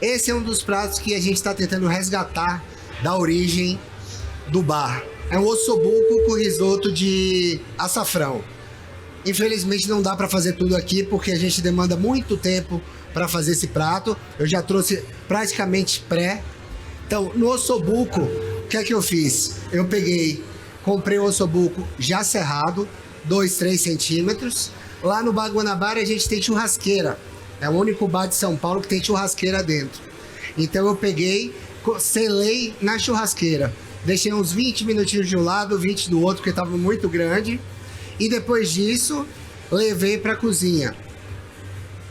Esse é um dos pratos que a gente está tentando resgatar da origem do bar. É um ossobuco com risoto de açafrão. Infelizmente não dá para fazer tudo aqui porque a gente demanda muito tempo para fazer esse prato. Eu já trouxe praticamente pré. Então, no ossobuco, o que é que eu fiz? Eu comprei o ossobuco já serrado, 2-3 centímetros. Lá no Bar Guanabara a gente tem churrasqueira. É o único bar de São Paulo que tem churrasqueira dentro. Então eu selei na churrasqueira. Deixei uns 20 minutinhos de um lado, 20 do outro, porque estava muito grande. E depois disso, levei para a cozinha.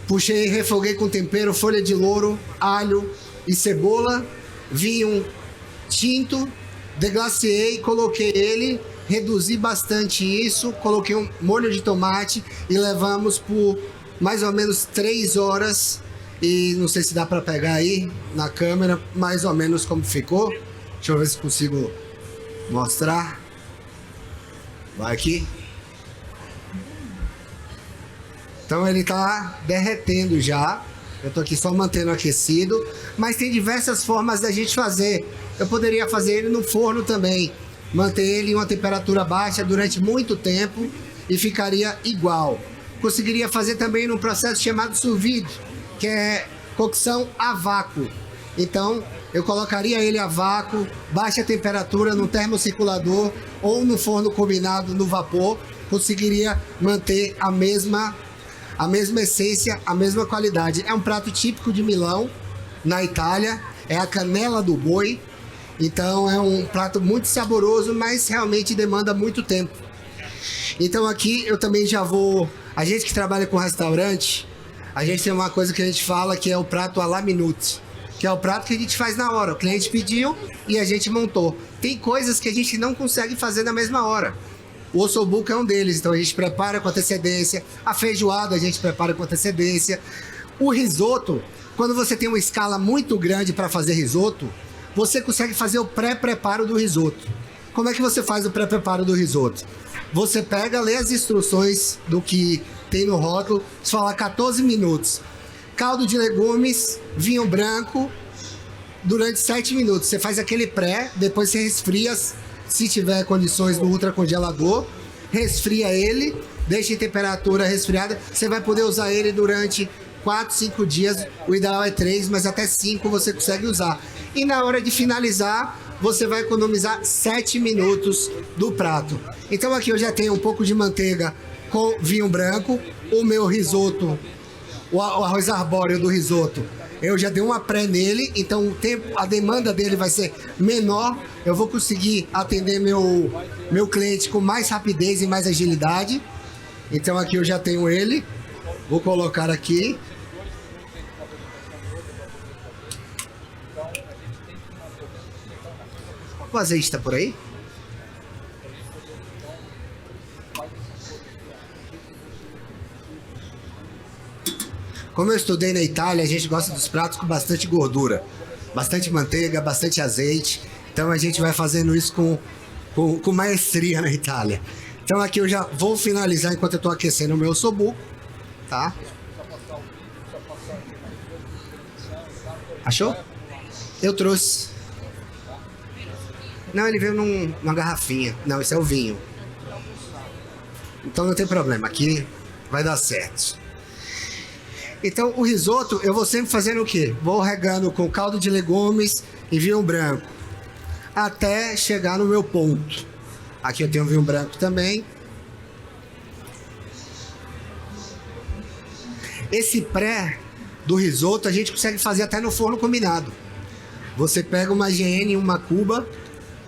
Puxei, refoguei com tempero, folha de louro, alho e cebola. Vinho tinto, deglaciei, coloquei ele, reduzi bastante isso, coloquei um molho de tomate e levamos por mais ou menos 3 horas. E não sei se dá para pegar aí na câmera mais ou menos como ficou. Deixa eu ver se consigo mostrar. Vai aqui. Então ele tá derretendo já. Eu tô aqui só mantendo aquecido. Mas tem diversas formas da gente fazer. Eu poderia fazer ele no forno também. Manter ele em uma temperatura baixa durante muito tempo e ficaria igual. Conseguiria fazer também num processo chamado sous vide, que é cocção a vácuo. Então, eu colocaria ele a vácuo, baixa temperatura no termocirculador ou no forno combinado no vapor, conseguiria manter a mesma essência, a mesma qualidade. É um prato típico de Milão, na Itália, é a canela do boi. Então, é um prato muito saboroso, mas realmente demanda muito tempo. Então, aqui eu também já vou... A gente que trabalha com restaurante, a gente tem uma coisa que a gente fala que é o prato à la minute, que é o prato que a gente faz na hora. O cliente pediu e a gente montou. Tem coisas que a gente não consegue fazer na mesma hora. O ossobuco é um deles, então a gente prepara com antecedência. A feijoada a gente prepara com antecedência. O risoto, quando você tem uma escala muito grande para fazer risoto, você consegue fazer o pré-preparo do risoto. Como é que você faz o pré-preparo do risoto? Você pega, lê as instruções do que tem no rótulo, você fala 14 minutos. Caldo de legumes, vinho branco, durante 7 minutos. Você faz aquele pré, depois você resfria, se tiver condições no ultracongelador, resfria ele, deixa em temperatura resfriada. Você vai poder usar ele durante 4, 5 dias. O ideal é 3, mas até 5 você consegue usar. E na hora de finalizar, você vai economizar 7 minutos do prato. Então aqui eu já tenho um pouco de manteiga com vinho branco. O meu risoto, o arroz arbóreo do risoto, eu já dei uma pré nele, então o tempo, a demanda dele vai ser menor. Eu vou conseguir atender meu cliente com mais rapidez e mais agilidade. Então aqui eu já tenho ele. Vou colocar aqui. O azeite está por aí? Como eu estudei na Itália, a gente gosta dos pratos com bastante gordura, bastante manteiga, bastante azeite. Então a gente vai fazendo isso com maestria na Itália. Então aqui eu já vou finalizar enquanto eu estou aquecendo o meu ossobuco, tá? Achou? Eu trouxe. Não, ele veio numa garrafinha. Não, esse é o vinho. Então não tem problema, aqui vai dar certo. Então o risoto eu vou sempre fazendo o quê? Vou regando com caldo de legumes e vinho branco, até chegar no meu ponto. Aqui eu tenho vinho branco também. Esse pré do risoto a gente consegue fazer até no forno combinado. Você pega uma GN, uma cuba.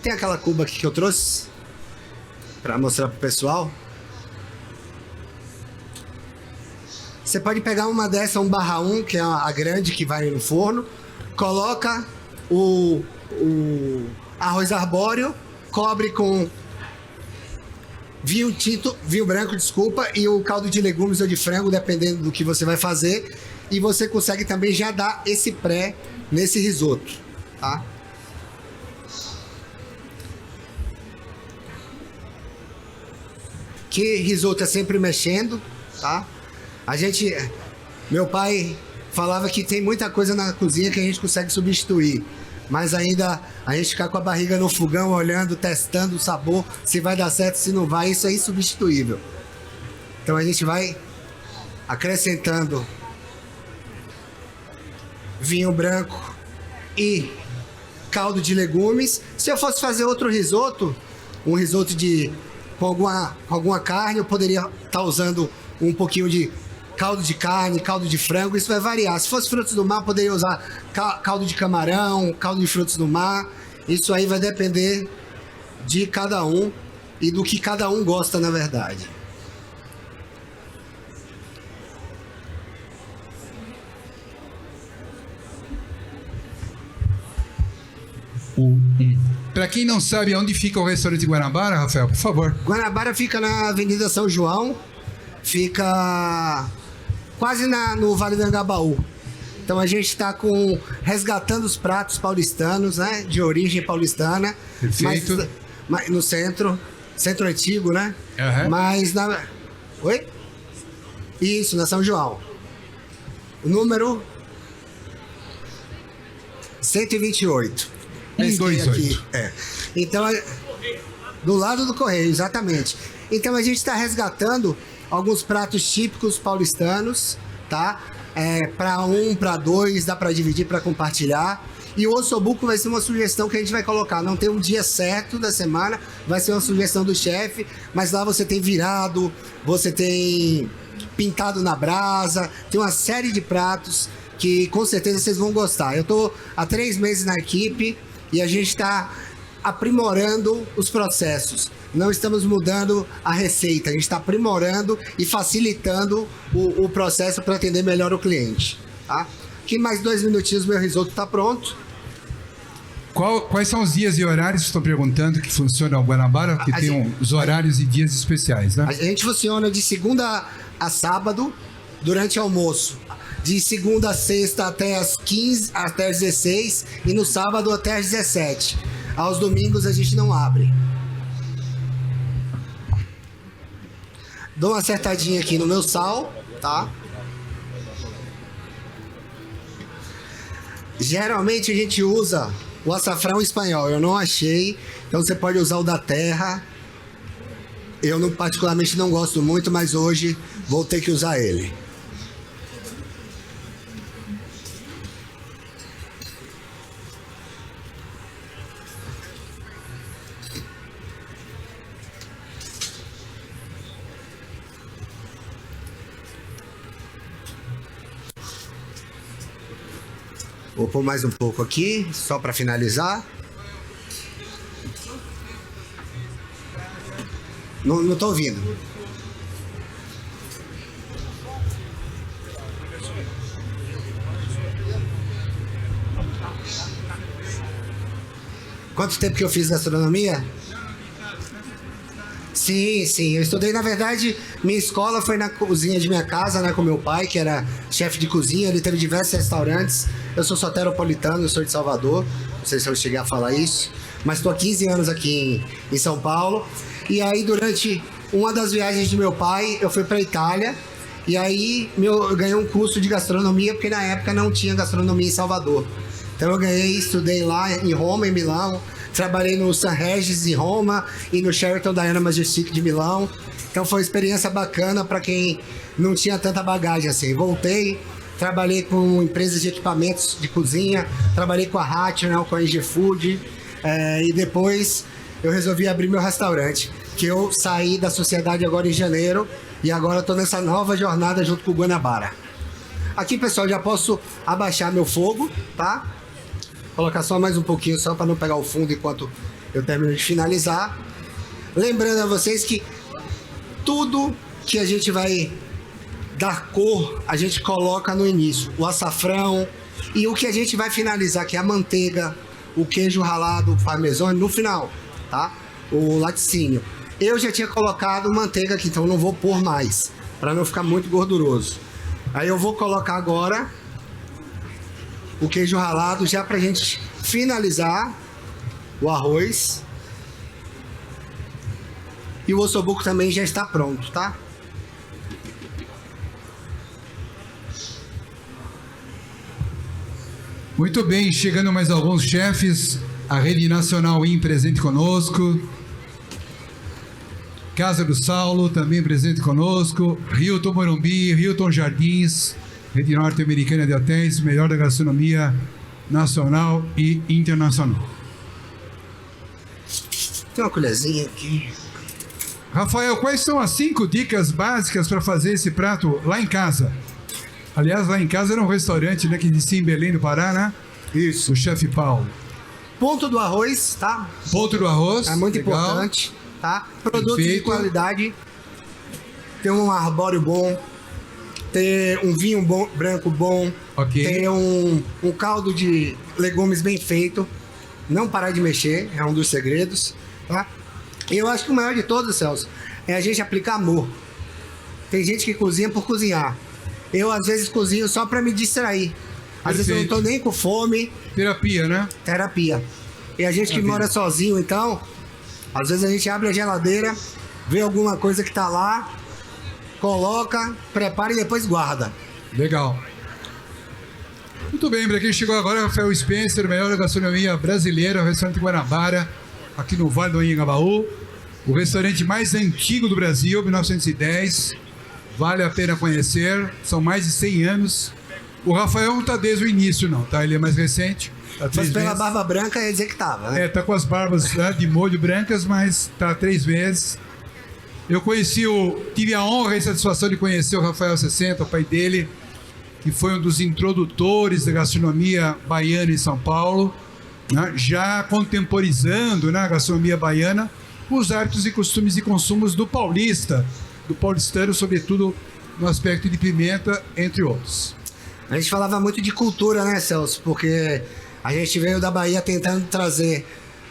Tem aquela cuba aqui que eu trouxe para mostrar pro pessoal. Você pode pegar uma dessa 1/1, que é a grande que vai no forno, coloca o arroz arbóreo, cobre com vinho tinto, vinho branco, desculpa, e o caldo de legumes ou de frango, dependendo do que você vai fazer, e você consegue também já dar esse pré nesse risoto, tá? que risoto é sempre mexendo, tá? Meu pai falava que tem muita coisa na cozinha que a gente consegue substituir, mas ainda a gente ficar com a barriga no fogão, olhando, testando o sabor, se vai dar certo, se não vai, isso é insubstituível. Então a gente vai acrescentando vinho branco e caldo de legumes. Se eu fosse fazer outro risoto, um risoto com alguma carne, eu poderia estar usando um pouquinho de caldo de carne, caldo de frango, isso vai variar. Se fosse frutos do mar, eu poderia usar caldo de camarão, caldo de frutos do mar. Isso aí vai depender de cada um e do que cada um gosta, na verdade. Para quem não sabe onde fica o restaurante Guanabara, Rafael, por favor. Guanabara fica na Avenida São João, fica quase no Vale do Anhangabaú. Então a gente está resgatando os pratos paulistanos, né, de origem paulistana. Perfeito. Mas no centro antigo, né? Uhum. Mas Oi? Isso, na São João. O número 128. 128. Então, do lado do Correio, exatamente. Então a gente está resgatando alguns pratos típicos paulistanos, tá? Para um, para dois, dá para dividir, para compartilhar. E o ossobuco vai ser uma sugestão que a gente vai colocar. Não tem um dia certo da semana, vai ser uma sugestão do chefe, mas lá você tem virado, você tem pintado na brasa, tem uma série de pratos que com certeza vocês vão gostar. Eu estou há 3 meses na equipe e a gente está aprimorando os processos. Não estamos mudando a receita, a gente está aprimorando e facilitando o processo para atender melhor o cliente. Tá? Aqui mais 2 minutinhos, meu risoto está pronto. Quais são os dias e horários que estou perguntando que funciona o Guanabara? Que tem os horários e dias especiais, né? A gente funciona de segunda a sábado, durante almoço. De segunda a sexta até as 15, até as 16 e no sábado até as 17. Aos domingos a gente não abre. Dou uma acertadinha aqui no meu sal, tá? Geralmente a gente usa o açafrão espanhol, eu não achei, então você pode usar o da terra. Eu particularmente não gosto muito, mas hoje vou ter que usar ele. Vou pôr mais um pouco aqui, só para finalizar. Não tô ouvindo. Quanto tempo que eu fiz gastronomia? Sim, eu estudei, na verdade, minha escola foi na cozinha de minha casa, né, com meu pai, que era chefe de cozinha, ele teve diversos restaurantes. Eu sou soteropolitano, eu sou de Salvador, não sei se eu cheguei a falar isso, mas estou há 15 anos aqui em São Paulo. E aí, durante uma das viagens de meu pai, eu fui para a Itália, e aí eu ganhei um curso de gastronomia, porque na época não tinha gastronomia em Salvador. Então eu estudei lá em Roma, em Milão, trabalhei no San Regis em Roma e no Sheraton Diana Majestic de Milão. Então foi uma experiência bacana para quem não tinha tanta bagagem assim. Voltei, trabalhei com empresas de equipamentos de cozinha, trabalhei com a Rational, com a NG Food, e depois eu resolvi abrir meu restaurante, que eu saí da sociedade agora em janeiro e agora estou nessa nova jornada junto com o Guanabara. Aqui, pessoal, já posso abaixar meu fogo, tá? Colocar só mais um pouquinho, só para não pegar o fundo enquanto eu termino de finalizar. Lembrando a vocês que tudo que a gente vai dar cor, a gente coloca no início. O açafrão e o que a gente vai finalizar, que é a manteiga, o queijo ralado, o parmesão, no final, tá? O laticínio. Eu já tinha colocado manteiga aqui, então não vou pôr mais, para não ficar muito gorduroso. Aí eu vou colocar agora o queijo ralado, já pra gente finalizar o arroz. E o ossobuco também já está pronto, tá? Muito bem, chegando mais alguns chefes. A Rede Nacional IN presente conosco. Casa do Saulo também presente conosco. Hilton Morumbi, Hilton Jardins, Rede Norte-Americana de Hotéis, melhor da gastronomia nacional e internacional. Tem uma colherzinha aqui. Rafael, quais são as 5 dicas básicas para fazer esse prato lá em casa? Aliás, lá em casa era um restaurante, né, que existia em Belém do Pará, né? Isso. O chefe Paulo. Ponto do arroz, tá? Ponto do arroz. É muito legal. importante, tá? Produto de Perfeito. qualidade. Ter um arbóreo bom. Ter um vinho bom, branco bom. Ok. Ter um caldo de legumes bem feito. Não parar de mexer, é um dos segredos, tá? E eu acho que o maior de todos, Celso, é a gente aplicar amor. Tem gente que cozinha por cozinhar. Eu, às vezes, cozinho só pra me distrair. Às vezes eu não tô nem com fome. Terapia, né? Terapia. E a gente que mora sozinho, então, às vezes a gente abre a geladeira, vê alguma coisa que tá lá, coloca, prepara e depois guarda. Legal. Muito bem, para quem chegou agora, Rafael Spencer, melhor da gastronomia brasileira, o restaurante Guanabara, aqui no Vale do Anhangabaú. O restaurante mais antigo do Brasil, 1910. Vale a pena conhecer, são mais de 100 anos. O Rafael não tá desde o início, não, tá? Ele é mais recente. Tá Mas pela barba branca ia dizer que tava, né? É, tá com as barbas, né, de molho brancas, mas tá 3 vezes. Eu tive a honra e a satisfação de conhecer o Rafael 60, o pai dele, que foi um dos introdutores da gastronomia baiana em São Paulo, né, já contemporizando, né, a gastronomia baiana com os hábitos e costumes e consumos do paulista, do paulistano, sobretudo no aspecto de pimenta, entre outros. A gente falava muito de cultura, né, Celso? Porque a gente veio da Bahia tentando trazer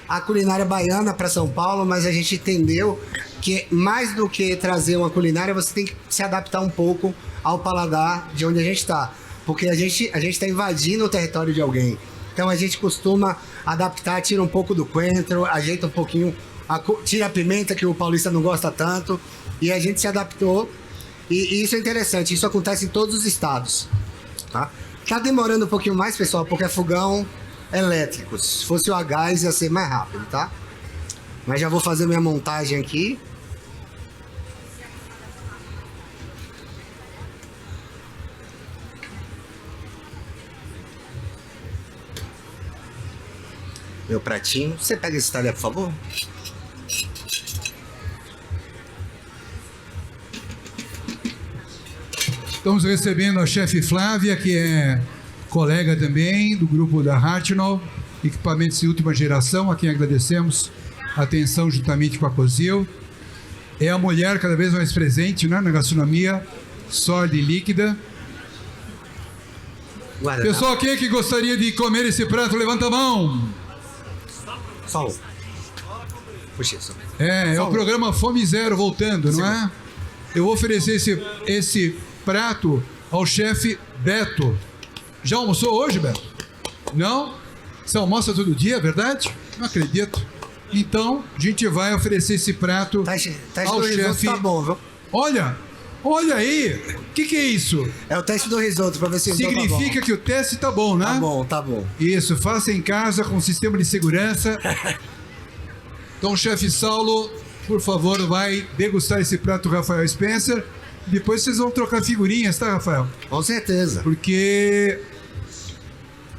a culinária baiana para São Paulo, mas a gente entendeu que mais do que trazer uma culinária, você tem que se adaptar um pouco ao paladar de onde a gente está. Porque a gente está invadindo o território de alguém. Então a gente costuma adaptar, tira um pouco do coentro, ajeita um pouquinho, tira a pimenta que o paulista não gosta tanto, e a gente se adaptou. E isso é interessante, isso acontece em todos os estados. Tá demorando um pouquinho mais, pessoal, porque é fogão elétrico. Se fosse o a gás, ia ser mais rápido, tá? Mas já vou fazer minha montagem aqui. Meu pratinho. Você pega esse talher, por favor? Estamos recebendo a chefe Flávia, que é colega também do grupo da Hartnell, equipamentos de última geração, a quem agradecemos a atenção juntamente com a Cozil. É a mulher cada vez mais presente, né, na gastronomia sólida e líquida. Pessoal, quem é que gostaria de comer esse prato? Levanta a mão. Só um. Puxa isso. É o programa Fome Zero voltando, não é? Eu vou oferecer esse prato ao chefe Beto. Já almoçou hoje, Beto? Não? Você almoça todo dia, é verdade? Não acredito. Então, a gente vai oferecer esse prato ao chefe. Tá bom, viu? Olha aí. O que é isso? É o teste do risoto, pra ver se significa que o teste tá bom, né? Tá bom. Isso, faça em casa com sistema de segurança. Então, chefe Saulo, por favor, vai degustar esse prato do Rafael Spencer. Depois vocês vão trocar figurinhas, tá, Rafael? Com certeza. Porque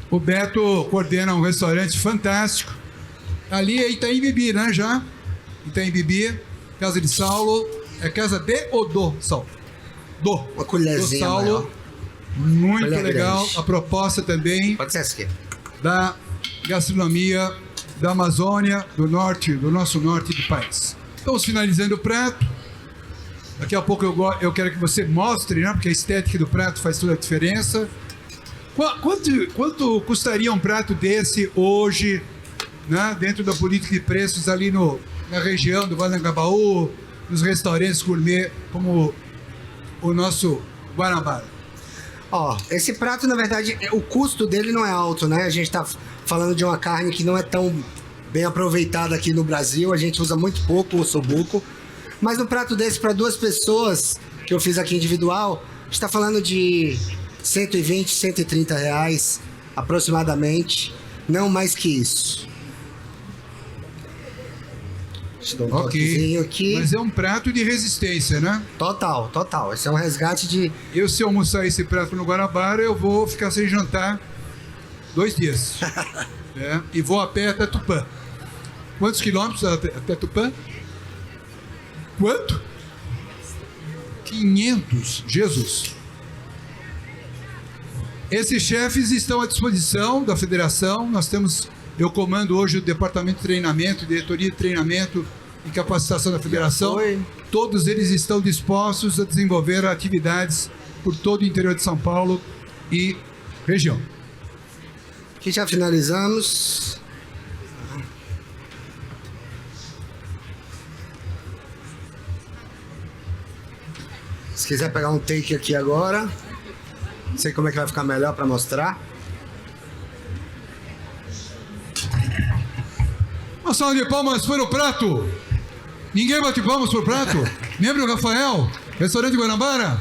o Beto coordena um restaurante fantástico. Ali é Itaim Bibi, né, já? Itaim Bibi, casa de Saulo. É casa de ou do Saulo? Uma colherzinha do Saulo. maior. Muito Colher legal. grande. A proposta também Pode ser essa aqui. da gastronomia da Amazônia, do norte, do nosso norte do país. Estamos finalizando o prato. Daqui a pouco eu quero que você mostre, né? Porque a estética do prato faz toda a diferença. Quanto custaria um prato desse hoje, né? Dentro da política de preços ali na região do Vale do Anhangabaú, nos restaurantes gourmet como o nosso Guanabara? Esse prato, na verdade, o custo dele não é alto, né? A gente tá falando de uma carne que não é tão bem aproveitada aqui no Brasil. A gente usa muito pouco o ossobuco. Mas um prato desse para 2 pessoas, que eu fiz aqui individual, está falando de 120, 130 reais aproximadamente, não mais que isso. Deixa eu dar um toquezinho aqui. Mas é um prato de resistência, né? Total, total. Esse é um resgate de... Eu, se eu almoçar esse prato no Guanabara, eu vou ficar sem jantar 2 dias. E vou a pé até Tupã. Quantos quilômetros até Tupã? Quanto? 500. Jesus. Esses chefes estão à disposição da federação. Eu comando hoje o departamento de treinamento, diretoria de treinamento e capacitação da federação. Todos eles estão dispostos a desenvolver atividades por todo o interior de São Paulo e região. Aqui já finalizamos. Se quiser pegar um take aqui agora, não sei como é que vai ficar melhor para mostrar. Uma salva de palmas foi no prato. Ninguém bate palmas pro prato? Lembra o Rafael? Restaurante Guanabara?